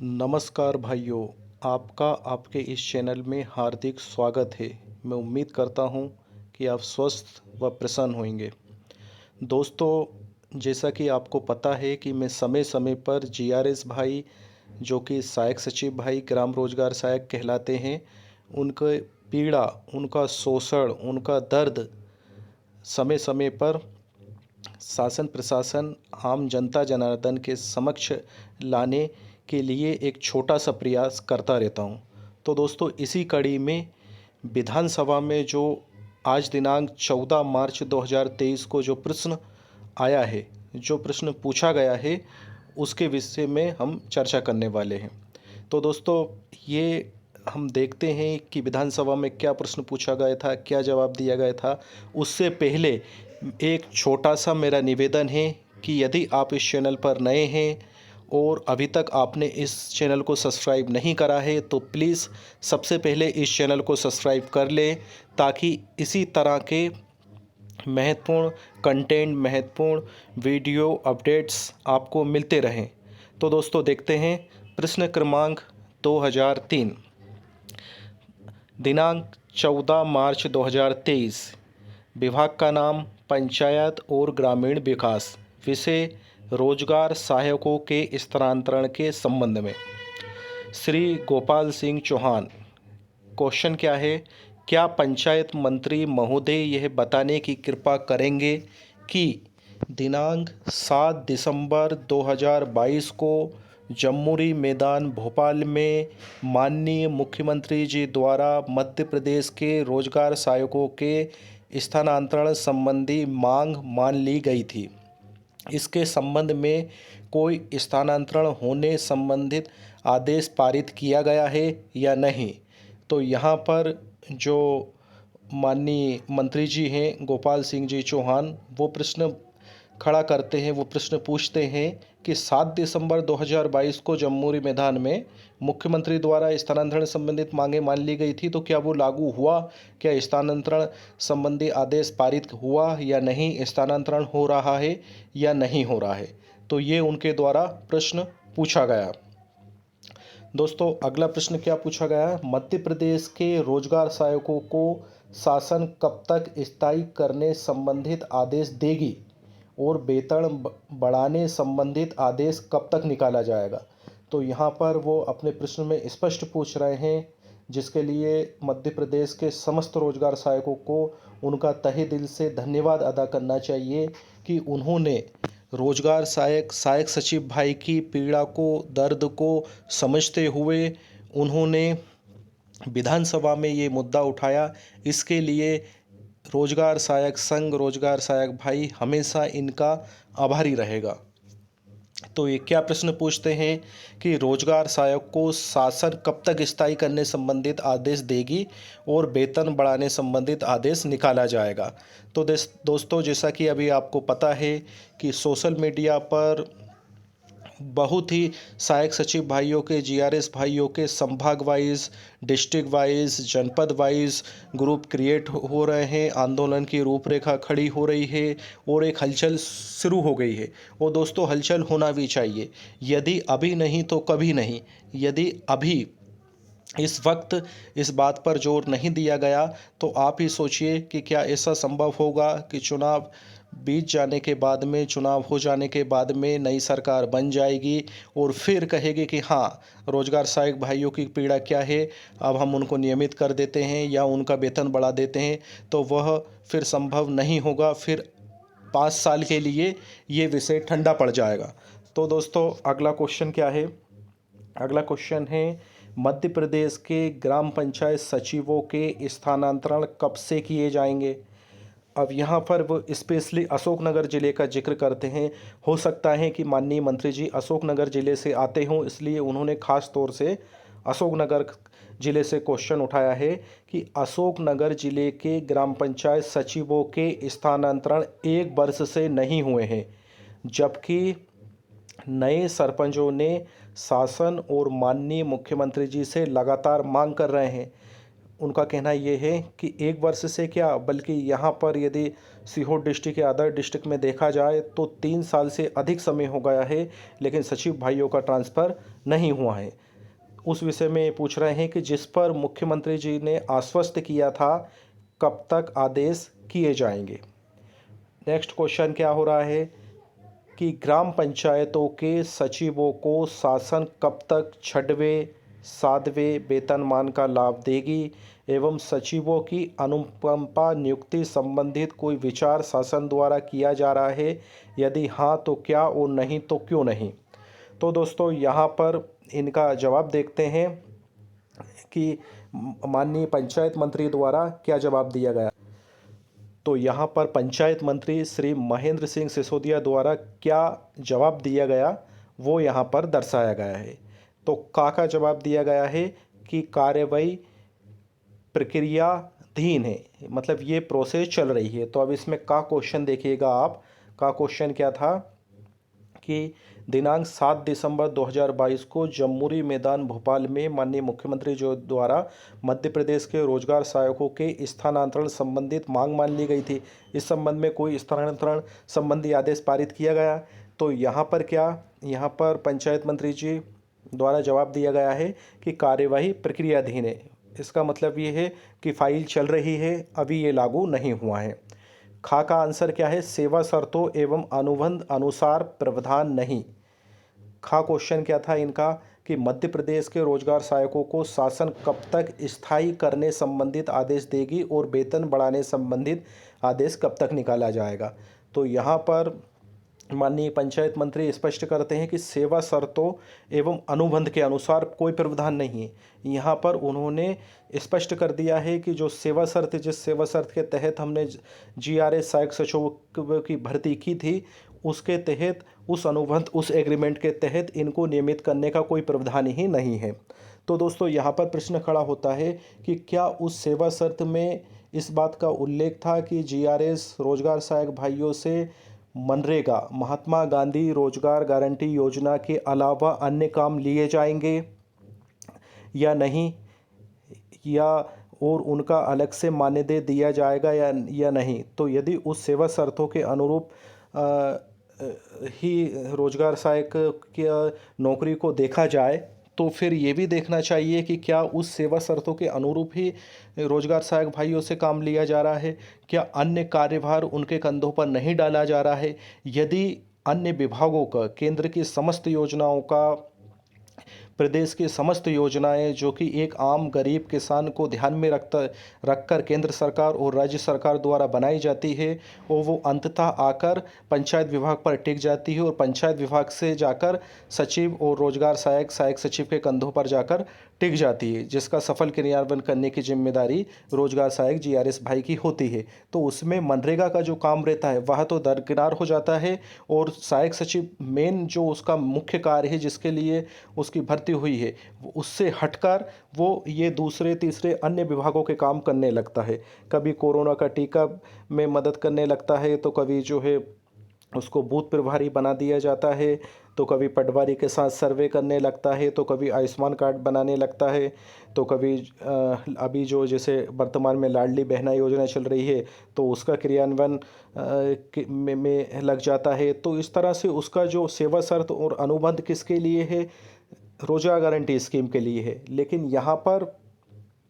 नमस्कार भाइयों, आपका आपके इस चैनल में हार्दिक स्वागत है। मैं उम्मीद करता हूँ कि आप स्वस्थ व प्रसन्न होंगे। दोस्तों, जैसा कि आपको पता है कि मैं समय समय पर जीआरएस भाई, जो कि सहायक सचिव भाई ग्राम रोजगार सहायक कहलाते हैं, उनके पीड़ा, उनका शोषण, उनका दर्द समय समय पर शासन प्रशासन आम जनता जनार्दन के समक्ष लाने के लिए एक छोटा सा प्रयास करता रहता हूं। तो दोस्तों, इसी कड़ी में विधानसभा में जो आज दिनांक 14 मार्च 2023 को जो प्रश्न आया है, जो प्रश्न पूछा गया है, उसके विषय में हम चर्चा करने वाले हैं। तो दोस्तों, ये हम देखते हैं कि विधानसभा में क्या प्रश्न पूछा गया था, क्या जवाब दिया गया था। उससे पहले एक छोटा सा मेरा निवेदन है कि यदि आप इस चैनल पर नए हैं और अभी तक आपने इस चैनल को सब्सक्राइब नहीं करा है, तो प्लीज़ सबसे पहले इस चैनल को सब्सक्राइब कर लें, ताकि इसी तरह के महत्वपूर्ण कंटेंट, महत्वपूर्ण वीडियो अपडेट्स आपको मिलते रहें। तो दोस्तों, देखते हैं प्रश्न क्रमांक 2003, दिनांक 14 मार्च 2023। विभाग का नाम पंचायत और ग्रामीण विकास। विषय रोजगार सहायकों के स्थानांतरण के संबंध में। श्री गोपाल सिंह चौहान। क्वेश्चन क्या है? क्या पंचायत मंत्री महोदय यह बताने की कृपा करेंगे कि दिनांक 7 दिसंबर 2022 को जम्हूरी मैदान भोपाल में माननीय मुख्यमंत्री जी द्वारा मध्य प्रदेश के रोजगार सहायकों के स्थानांतरण संबंधी मांग मान ली गई थी। इसके संबंध में कोई स्थानांतरण होने संबंधित आदेश पारित किया गया है या नहीं? तो यहाँ पर जो माननीय मंत्री जी हैं गोपाल सिंह जी चौहान, वो प्रश्न खड़ा करते हैं, वो प्रश्न पूछते हैं कि 7 दिसंबर 2022 को जम्हूरी मैदान में मुख्यमंत्री द्वारा स्थानांतरण संबंधित मांगे मान ली गई थी, तो क्या वो लागू हुआ? क्या स्थानांतरण संबंधी आदेश पारित हुआ या नहीं? स्थानांतरण हो रहा है या नहीं हो रहा है? तो ये उनके द्वारा प्रश्न पूछा गया। दोस्तों, अगला प्रश्न क्या पूछा गया? मध्य प्रदेश के रोजगार सहायकों को शासन कब तक स्थायी करने संबंधित आदेश देगी और वेतन बढ़ाने संबंधित आदेश कब तक निकाला जाएगा? तो यहाँ पर वो अपने प्रश्न में स्पष्ट पूछ रहे हैं, जिसके लिए मध्य प्रदेश के समस्त रोजगार सहायकों को उनका तहे दिल से धन्यवाद अदा करना चाहिए कि उन्होंने रोजगार सहायक सचिव भाई की पीड़ा को, दर्द को समझते हुए उन्होंने विधानसभा में ये मुद्दा उठाया। इसके लिए रोजगार सहायक संघ, रोजगार सहायक भाई हमेशा इनका आभारी रहेगा। तो ये क्या प्रश्न पूछते हैं कि रोजगार सहायक को शासन कब तक स्थायी करने संबंधित आदेश देगी और वेतन बढ़ाने संबंधित आदेश निकाला जाएगा? तो दोस्तों, जैसा कि अभी आपको पता है कि सोशल मीडिया पर बहुत ही सहायक सचिव भाइयों के, जीआरएस भाइयों के संभाग वाइज, डिस्ट्रिक्ट वाइज, जनपद वाइज ग्रुप क्रिएट हो रहे हैं। आंदोलन की रूपरेखा खड़ी हो रही है और एक हलचल शुरू हो गई है। और दोस्तों, हलचल होना भी चाहिए। यदि अभी नहीं तो कभी नहीं। यदि अभी इस वक्त इस बात पर जोर नहीं दिया गया, तो आप ही सोचिए कि क्या ऐसा संभव होगा कि चुनाव बीत जाने के बाद में, चुनाव हो जाने के बाद में नई सरकार बन जाएगी और फिर कहेगी कि हाँ, रोजगार सहायक भाइयों की पीड़ा क्या है, अब हम उनको नियमित कर देते हैं या उनका वेतन बढ़ा देते हैं। तो वह फिर संभव नहीं होगा। फिर 5 साल के लिए ये विषय ठंडा पड़ जाएगा। तो दोस्तों, अगला क्वेश्चन क्या है? अगला क्वेश्चन है, मध्य प्रदेश के ग्राम पंचायत सचिवों के स्थानांतरण कब से किए जाएंगे? अब यहाँ पर वो स्पेशली अशोकनगर ज़िले का जिक्र करते हैं। हो सकता है कि माननीय मंत्री जी अशोकनगर ज़िले से आते हों, इसलिए उन्होंने ख़ास तौर से अशोकनगर ज़िले से क्वेश्चन उठाया है कि अशोकनगर ज़िले के ग्राम पंचायत सचिवों के स्थानांतरण 1 वर्ष से नहीं हुए हैं, जबकि नए सरपंचों ने शासन और माननीय मुख्यमंत्री जी से लगातार मांग कर रहे हैं। उनका कहना ये है कि 1 वर्ष से क्या, बल्कि यहाँ पर यदि सीहोर डिस्ट्रिक्ट या अदर डिस्ट्रिक्ट में देखा जाए तो 3 साल से अधिक समय हो गया है, लेकिन सचिव भाइयों का ट्रांसफ़र नहीं हुआ है। उस विषय में पूछ रहे हैं कि जिस पर मुख्यमंत्री जी ने आश्वस्त किया था, कब तक आदेश किए जाएंगे। नेक्स्ट क्वेश्चन क्या हो रहा है कि ग्राम पंचायतों के सचिवों को शासन कब तक 6वें 7वें वेतनमान का लाभ देगी एवं सचिवों की अनुकंपा नियुक्ति संबंधित कोई विचार शासन द्वारा किया जा रहा है, यदि हाँ तो क्या और नहीं तो क्यों नहीं। तो दोस्तों यहाँ पर इनका जवाब देखते हैं कि माननीय पंचायत मंत्री द्वारा क्या जवाब दिया गया। तो यहाँ पर पंचायत मंत्री श्री महेंद्र सिंह सिसोदिया द्वारा क्या जवाब दिया गया वो यहाँ पर दर्शाया गया है। तो का जवाब दिया गया है कि कार्यवाही प्रक्रियाधीन है, मतलब ये प्रोसेस चल रही है। तो अब इसमें का क्वेश्चन देखिएगा आप। का क्वेश्चन क्या था कि दिनांक 7 दिसंबर 2022 को जमूरी मैदान भोपाल में माननीय मुख्यमंत्री जो द्वारा मध्य प्रदेश के रोजगार सहायकों के स्थानांतरण संबंधित मांग मान ली गई थी। इस संबंध में कोई स्थानांतरण संबंधी आदेश पारित किया गया। तो यहाँ पर क्या, यहाँ पर पंचायत मंत्री जी द्वारा जवाब दिया गया है कि कार्यवाही प्रक्रियाधीन है। इसका मतलब ये है कि फाइल चल रही है, अभी ये लागू नहीं हुआ है। खा का आंसर क्या है, सेवा शर्तों एवं अनुबंध अनुसार प्रावधान नहीं। खा क्वेश्चन क्या था इनका कि मध्य प्रदेश के रोजगार सहायकों को शासन कब तक स्थायी करने संबंधित आदेश देगी और वेतन बढ़ाने संबंधित आदेश कब तक निकाला जाएगा। तो यहाँ पर माननीय पंचायत मंत्री स्पष्ट करते हैं कि सेवा शर्तों एवं अनुबंध के अनुसार कोई प्रावधान नहीं है। यहाँ पर उन्होंने स्पष्ट कर दिया है कि जो सेवा शर्त, जिस सेवा शर्त के तहत हमने जीआरएस सहायक सचिवों की भर्ती की थी, उसके तहत, उस अनुबंध, उस एग्रीमेंट के तहत इनको नियमित करने का कोई प्रावधान ही नहीं है। तो दोस्तों यहाँ पर प्रश्न खड़ा होता है कि क्या उस सेवा शर्त में इस बात का उल्लेख था कि जीआरएस रोजगार सहायक भाइयों से मनरेगा, महात्मा गांधी रोजगार गारंटी योजना के अलावा अन्य काम लिए जाएंगे या नहीं, या और उनका अलग से मान्यता दिया जाएगा या नहीं। तो यदि उस सेवा शर्तों के अनुरूप ही रोजगार सहायक की नौकरी को देखा जाए, तो फिर ये भी देखना चाहिए कि क्या उस सेवा शर्तों के अनुरूप ही रोजगार सहायक भाइयों से काम लिया जा रहा है, क्या अन्य कार्यभार उनके कंधों पर नहीं डाला जा रहा है। यदि अन्य विभागों का, केंद्र की समस्त योजनाओं का, प्रदेश की समस्त योजनाएं जो कि एक आम गरीब किसान को ध्यान में रखकर केंद्र सरकार और राज्य सरकार द्वारा बनाई जाती है, और वो अंततः आकर पंचायत विभाग पर टिक जाती है और पंचायत विभाग से जाकर सचिव और रोजगार सहायक सचिव के कंधों पर जाकर टिक जाती है, जिसका सफल क्रियान्वयन करने की जिम्मेदारी रोजगार सहायक जीआरएस भाई की होती है। तो उसमें मनरेगा का जो काम रहता है वह तो दरकिनार हो जाता है, और सहायक सचिव मेन जो उसका मुख्य कार्य है जिसके लिए उसकी भर्ती हुई है, उससे हटकर वो ये दूसरे तीसरे अन्य विभागों के काम करने लगता है। कभी कोरोना का टीका में मदद करने लगता है, तो कभी जो है उसको बूथ प्रभारी बना दिया जाता है, तो कभी पटवारी के साथ सर्वे करने लगता है, तो कभी आयुष्मान कार्ड बनाने लगता है, तो कभी अभी जो जैसे वर्तमान में लाडली बहना योजना चल रही है तो उसका क्रियान्वयन में लग जाता है। तो इस तरह से उसका जो सेवा शर्त और अनुबंध किसके लिए है, रोजगार गारंटी स्कीम के लिए है। लेकिन यहाँ पर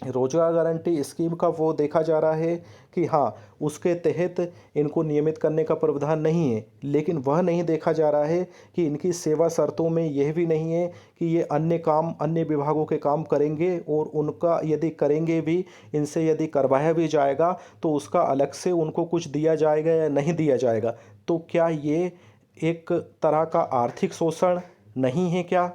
रोजगार गारंटी स्कीम का वो देखा जा रहा है कि हाँ, उसके तहत इनको नियमित करने का प्रावधान नहीं है, लेकिन वह नहीं देखा जा रहा है कि इनकी सेवा शर्तों में यह भी नहीं है कि ये अन्य काम, अन्य विभागों के काम करेंगे, और उनका यदि करेंगे भी, इनसे यदि करवाया भी जाएगा तो उसका अलग से उनको कुछ दिया जाएगा या नहीं दिया जाएगा। तो क्या ये एक तरह का आर्थिक शोषण नहीं है क्या?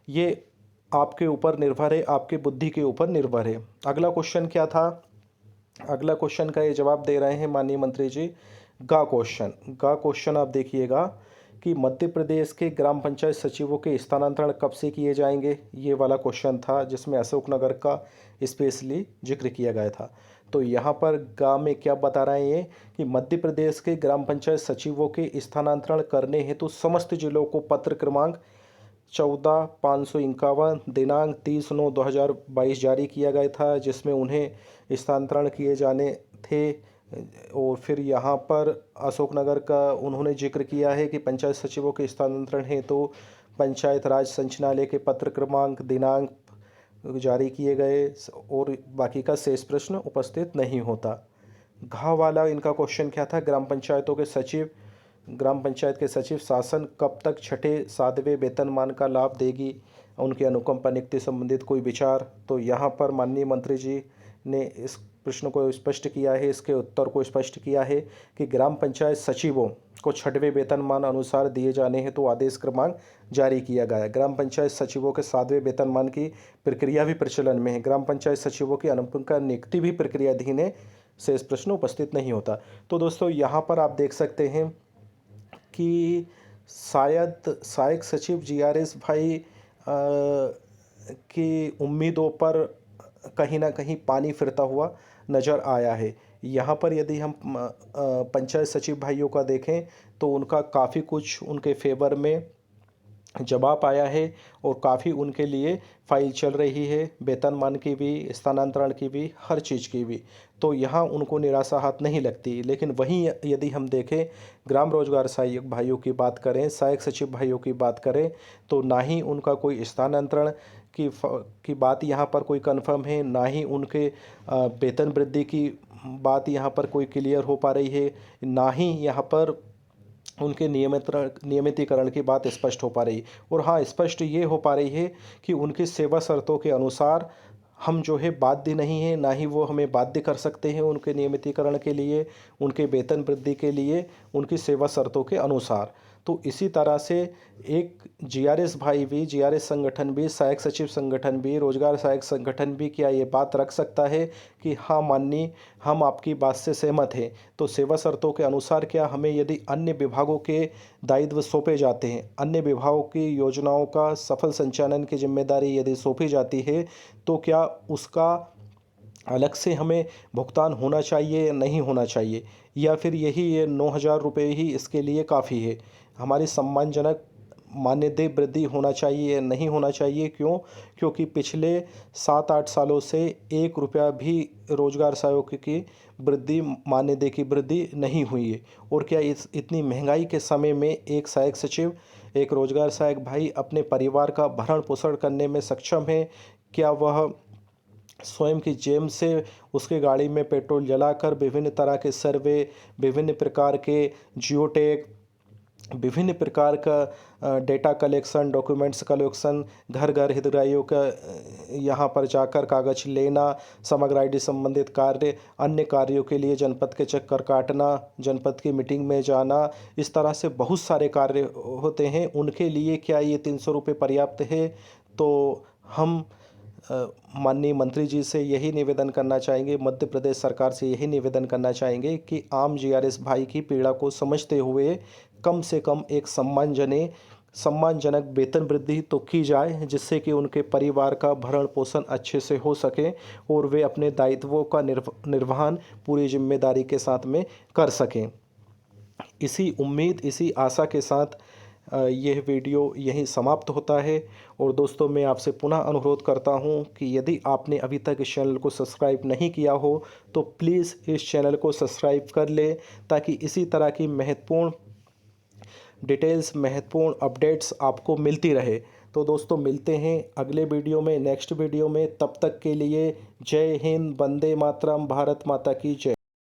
ये आपके ऊपर निर्भर है, आपके बुद्धि के ऊपर निर्भर है। अगला क्वेश्चन क्या था, अगला क्वेश्चन का ये जवाब दे रहे हैं माननीय मंत्री जी। गा क्वेश्चन आप देखिएगा कि मध्य प्रदेश के ग्राम पंचायत सचिवों के स्थानांतरण कब से किए जाएंगे, ये वाला क्वेश्चन था जिसमें अशोकनगर का स्पेशली जिक्र किया गया था। तो यहाँ पर गा में क्या बता रहे हैं कि मध्य प्रदेश के ग्राम पंचायत सचिवों के स्थानांतरण करने हेतु समस्त जिलों को पत्र क्रमांक 14,551 दिनांक 30/9/2022 जारी किया गया था, जिसमें उन्हें स्थानांतरण किए जाने थे। और फिर यहाँ पर अशोकनगर का उन्होंने जिक्र किया है कि पंचायत सचिवों के स्थानांतरण हेतु तो पंचायत राज संचालनालय के पत्र क्रमांक दिनांक जारी किए गए और बाकी का शेष प्रश्न उपस्थित नहीं होता। घाव वाला इनका क्वेश्चन क्या था, ग्राम पंचायत के सचिव शासन कब तक छठे 7वें वेतनमान का लाभ देगी, उनकी अनुकंपा नियुक्ति संबंधित कोई विचार। तो यहाँ पर माननीय मंत्री जी ने इस प्रश्न को स्पष्ट किया है, इसके उत्तर को स्पष्ट किया है कि ग्राम पंचायत सचिवों को छठवें वेतनमान अनुसार दिए जाने हैं तो आदेश क्रमांक जारी किया गया है। ग्राम पंचायत सचिवों के 7वें वेतनमान की प्रक्रिया भी प्रचलन में है। ग्राम पंचायत सचिवों की अनुकंपा नियुक्ति भी प्रक्रियाधीन है, शेष प्रश्न उपस्थित नहीं होता। तो दोस्तों यहाँ पर आप देख सकते हैं कि शायद सहायक सचिव जीआरएस भाई की उम्मीदों पर कहीं ना कहीं पानी फिरता हुआ नज़र आया है। यहाँ पर यदि हम पंचायत सचिव भाइयों का देखें तो उनका काफ़ी कुछ उनके फेवर में जवाब आया है और काफ़ी उनके लिए फाइल चल रही है, वेतनमान की भी, स्थानांतरण की भी, हर चीज़ की भी। तो यहाँ उनको निराशा हाथ नहीं लगती। लेकिन वहीं यदि हम देखें ग्राम रोजगार सहायक भाइयों की बात करें, सहायक सचिव भाइयों की बात करें, तो ना ही उनका कोई स्थानांतरण की बात यहाँ पर कोई कंफर्म है, ना ही उनके वेतन वृद्धि की बात यहाँ पर कोई क्लियर हो पा रही है, ना ही यहाँ पर उनके नियमितीकरण की बात स्पष्ट हो पा रही। और हाँ, स्पष्ट ये हो पा रही है कि उनकी सेवा शर्तों के अनुसार हम जो है बाध्य नहीं हैं, ना ही वो हमें बाध्य कर सकते हैं उनके नियमितीकरण के लिए, उनके वेतन वृद्धि के लिए, उनकी सेवा शर्तों के अनुसार। तो इसी तरह से एक जीआरएस भाई भी, जीआरएस संगठन भी, सहायक सचिव संगठन भी, रोजगार सहायक संगठन भी क्या ये बात रख सकता है कि हाँ माननीय, हम आपकी बात से सहमत हैं। तो सेवा शर्तों के अनुसार क्या हमें यदि अन्य विभागों के दायित्व सौंपे जाते हैं, अन्य विभागों की योजनाओं का सफल संचालन की जिम्मेदारी यदि सौंपी जाती है, तो क्या उसका अलग से हमें भुगतान होना चाहिए या नहीं होना चाहिए, या फिर ये 9,000 रुपये ही इसके लिए काफ़ी है। हमारी सम्मानजनक मानदेय वृद्धि होना चाहिए या नहीं होना चाहिए। क्यों? क्योंकि पिछले 7-8 सालों से 1 रुपया भी रोजगार सहायक की वृद्धि, मानदेय की वृद्धि नहीं हुई है। और क्या इस इतनी महंगाई के समय में एक सहायक सचिव, एक रोजगार सहायक भाई अपने परिवार का भरण पोषण करने में सक्षम है? क्या वह स्वयं की जेब से उसके गाड़ी में पेट्रोल जलाकर विभिन्न तरह के सर्वे, विभिन्न प्रकार के जियो टैग, विभिन्न प्रकार का डेटा कलेक्शन, डॉक्यूमेंट्स कलेक्शन, घर घर हितग्राहियों का यहाँ पर जाकर कागज लेना, समग्र आईडी संबंधित कार्य, अन्य कार्यों के लिए जनपद के चक्कर काटना, जनपद की मीटिंग में जाना, इस तरह से बहुत सारे कार्य होते हैं। उनके लिए क्या ये 300 रुपये पर्याप्त है? तो हम माननीय मंत्री जी से यही निवेदन करना चाहेंगे, मध्य प्रदेश सरकार से यही निवेदन करना चाहेंगे कि आम जीआरएस भाई की पीड़ा को समझते हुए कम से कम एक सम्मानजनक वेतन वृद्धि तो की जाए, जिससे कि उनके परिवार का भरण पोषण अच्छे से हो सके और वे अपने दायित्वों का निर्वहन पूरी जिम्मेदारी के साथ में कर सकें। इसी उम्मीद, इसी आशा के साथ यह वीडियो यहीं समाप्त होता है। और दोस्तों, मैं आपसे पुनः अनुरोध करता हूं कि यदि आपने अभी तक इस चैनल को सब्सक्राइब नहीं किया हो तो प्लीज़ इस चैनल को सब्सक्राइब कर लें, ताकि इसी तरह की महत्वपूर्ण डिटेल्स, महत्वपूर्ण अपडेट्स आपको मिलती रहे। तो दोस्तों, मिलते हैं अगले वीडियो में, नेक्स्ट वीडियो में। तब तक के लिए जय हिंद, वंदे मातरम, भारत माता की जय।